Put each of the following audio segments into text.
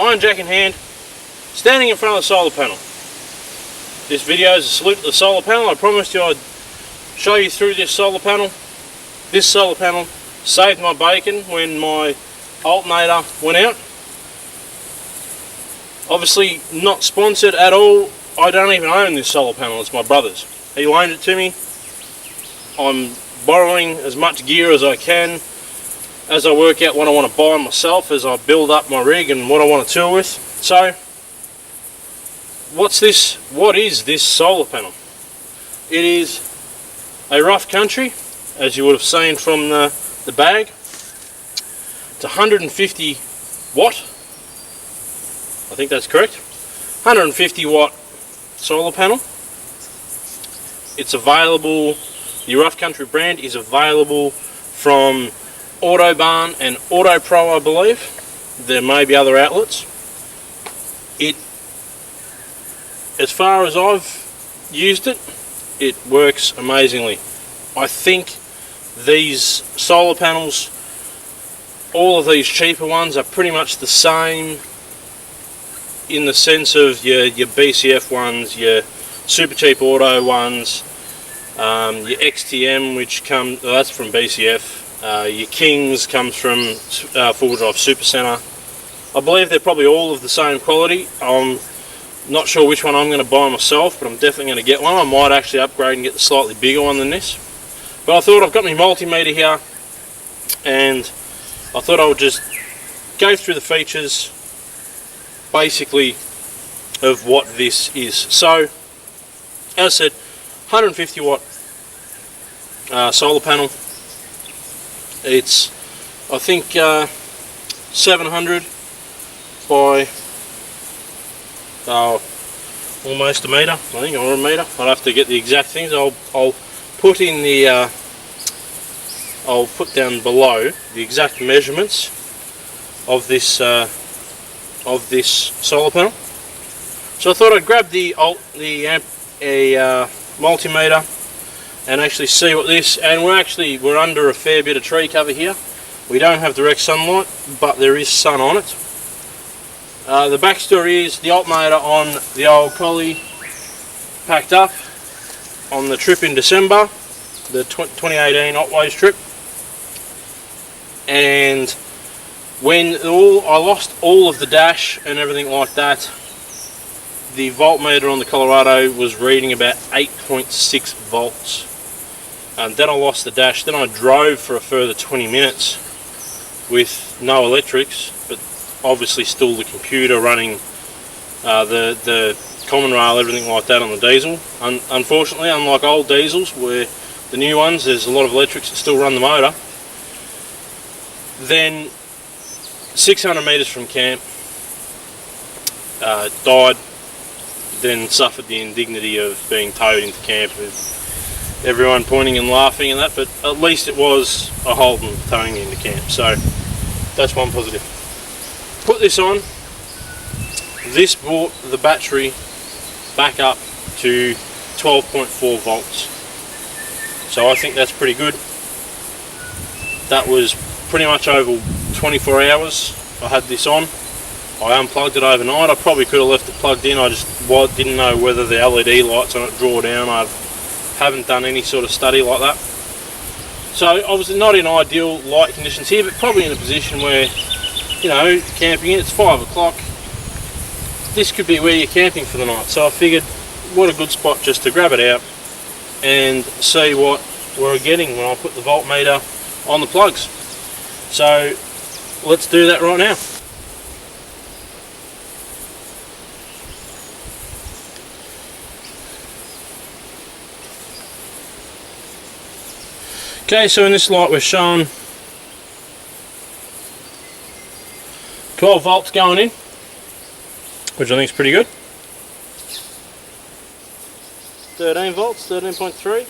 iron jack in hand, standing in front of the solar panel. This video is a salute to the solar panel. I promised you I'd show you through this solar panel. This solar panel saved my bacon when my alternator went out. Obviously not sponsored at all. I don't even own this solar panel, it's my brother's. He loaned it to me. I'm borrowing as much gear as I can as I work out what I want to buy myself, as I build up my rig and what I want to tool with. So, what is this solar panel? It is a rough country, as you would have seen from the bag. It's 150 watt, I think that's correct, 150 watt solar panel. It's available, the Rough Country brand is available from Autobarn and Auto Pro, I believe. There may be other outlets. As far as I've used it, it works amazingly. I think these solar panels, all of these cheaper ones, are pretty much the same in the sense of your BCF ones, your super cheap auto ones, your XTM, which that's from BCF, your Kings comes from four-wheel drive Super Center. I believe they're probably all of the same quality. I'm not sure which one I'm going to buy myself, but I'm definitely going to get one. I might actually upgrade and get the slightly bigger one than this. But I thought, I've got my multimeter here, and I thought I would just go through the features basically of what this is. So, as I said, 150 watt solar panel. It's, I think, 700 by almost a metre, I think, or a metre. I'll have to get the exact things. I'll put in the I'll put down below the exact measurements of this solar panel. So I thought I'd grab the multimeter and actually see what this, and we're under a fair bit of tree cover here. We don't have direct sunlight, but there is sun on it. The backstory is the alternator on the old Collie packed up on the trip in December, the 2018 Otways trip, and when I lost all of the dash and everything like that, the voltmeter on the Colorado was reading about 8.6 volts. And then I lost the dash. Then I drove for a further 20 minutes with no electrics, but obviously still the computer running, the common rail, everything like that on the diesel. Unfortunately, unlike old diesels where the new ones, there's a lot of electrics that still run the motor. Then 600 metres from camp, died, then suffered the indignity of being towed into camp with everyone pointing and laughing and that, but at least it was a Holden towing me into camp, so that's one positive. Put this on, this brought the battery back up to 12.4 volts, so I think that's pretty good. That was pretty much over 24 hours I had this on. I unplugged it overnight. I probably could have left it plugged in, I just didn't know whether the LED lights on it draw down. I haven't done any sort of study like that. So obviously not in ideal light conditions here, but probably in a position where, you know, camping in, it's 5 o'clock. This could be where you're camping for the night. So I figured, what a good spot just to grab it out and see what we're getting when I put the voltmeter on the plugs. So let's do that right now. Okay, so in this light we're showing 12 volts going in, which I think is pretty good. 13 volts, 13.3.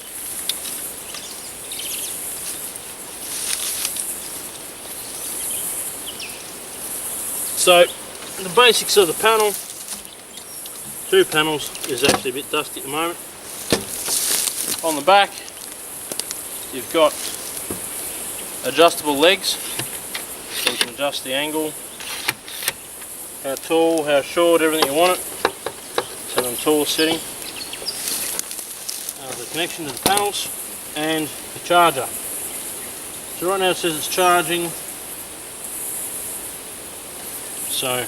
So the basics of the panel, two panels, is actually a bit dusty at the moment. On the back you've got adjustable legs, so you can adjust the angle how tall, how short, everything you want it. Set on tallest setting. The connection to the panels and the charger. So right now it says it's charging. So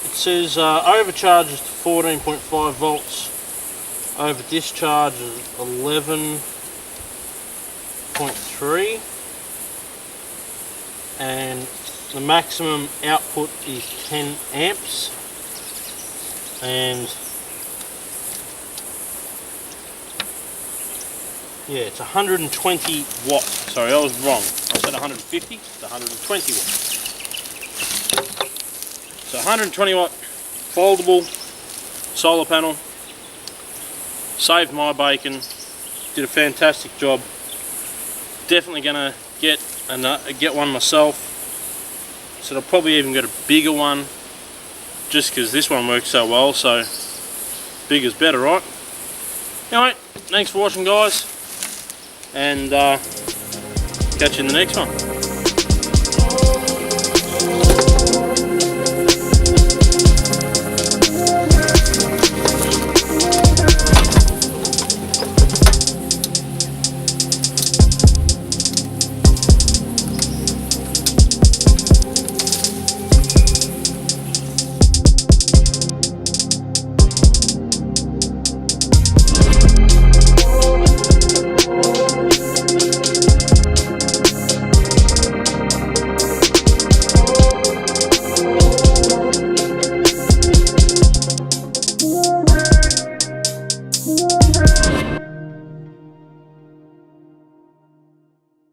it says overcharges to 14.5 volts, over discharge is 11.3, and the maximum output is 10 amps, and yeah, it's 120 watts. Sorry, I was wrong. I said 150, it's 120 watts. So 120 watt foldable solar panel. Saved my bacon. Did a fantastic job. Definitely gonna get one myself. So I'll probably even get a bigger one, just because this one works so well. So bigger's better, right? Anyway, thanks for watching, guys, and catch you in the next one.